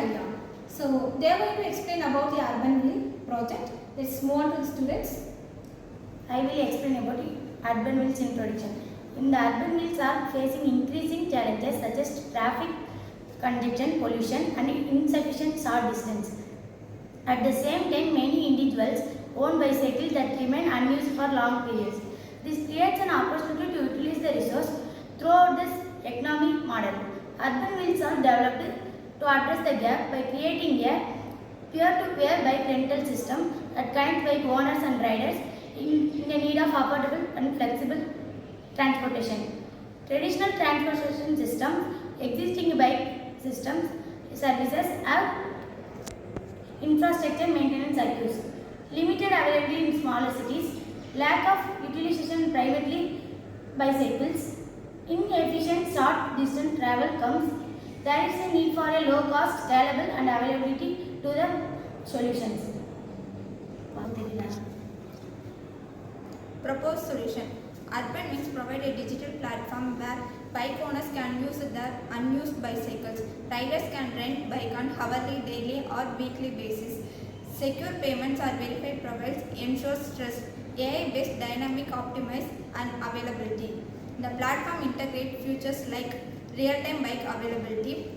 Kalya. So they are going to explain about the Urban Wheel project. Let's move on to the students. I will explain about urban wheels introduction. In the urban wheels are facing increasing challenges such as traffic congestion, pollution, and insufficient short distance. At the same time, many individuals own bicycles that remain unused for long periods. This creates an opportunity to utilize the resource throughout this economic model. Urban wheels are developed to address the gap by creating a peer-to-peer bike rental system that connects bike owners and riders in the need of affordable and flexible transportation. Traditional transportation systems, existing bike systems, services have infrastructure maintenance cycles, limited availability in smaller cities, lack of utilization privately bicycles, inefficient short distance travel comes. There is a need for a low cost, scalable and availability to the solutions. Proposed solution. Urban Wheels provide a digital platform where bike owners can use their unused bicycles. Riders can rent bike on hourly, daily or weekly basis. Secure payments are verified profiles ensures trust. AI-based dynamic optimize and availability. The platform integrates features like real-time bike availability,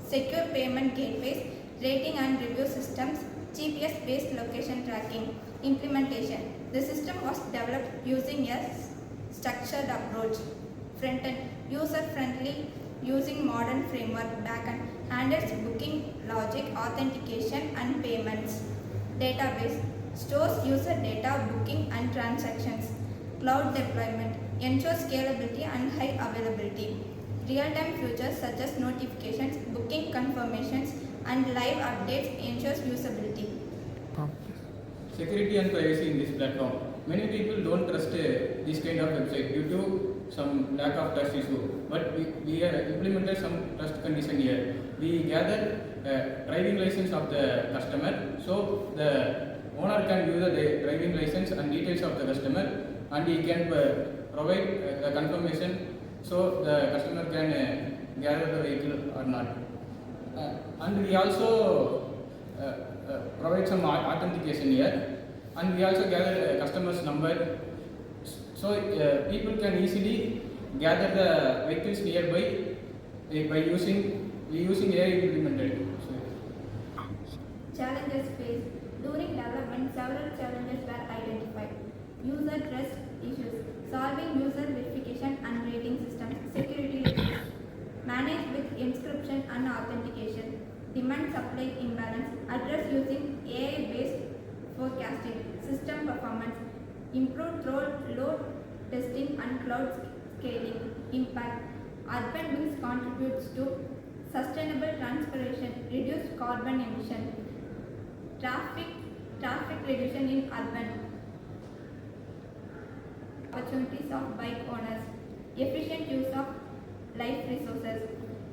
secure payment gateways, rating and review systems, GPS-based location tracking. Implementation. The system was developed using a structured approach. Front-end, user-friendly, using modern framework. Backend, handles booking, logic, authentication and payments. Database, stores user data, booking and transactions. Cloud deployment, ensures scalability and high availability. Real-time features such as notifications, booking confirmations and live updates ensures usability. Security and privacy in this platform. Many people don't trust this kind of website due to some lack of trust issue. But we have implemented some trust condition here. We gather driving license of the customer, so the owner can use the driving license and details of the customer, and he can provide the confirmation, so the customer can gather the vehicle or not. And we also provide some authentication here, and we also gather customer's number, so people can easily gather the vehicles nearby by using AI implemented. Challenges faced. During development, several challenges were identified. User trust issues, solving user verification and rating systems, security issues, managed with inscription and authentication, demand supply imbalance, address using AI-based forecasting, system performance, improved load testing and cloud scaling. Impact. Urban Wheels contributes to sustainable transportation, reduced carbon emission, traffic reduction in urban, opportunities of bike owners, efficient use of life resources.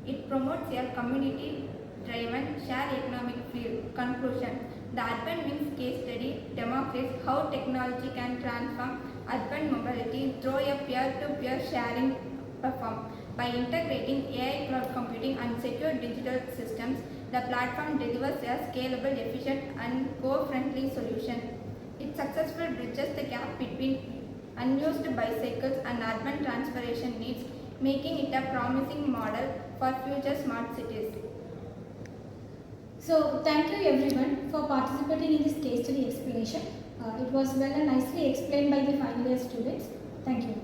It promotes a community-driven shared economic field. Conclusion. The Urban Wheels case study demonstrates how technology can transform urban mobility through a peer-to-peer sharing platform. By integrating AI, cloud computing and secure digital systems, the platform delivers a scalable, efficient and co-friendly solution. It successfully bridges the gap between unused bicycles and urban transportation needs, making it a promising model for future smart cities. So thank you everyone for participating in this case study explanation. It was well and nicely explained by the final year students. Thank you.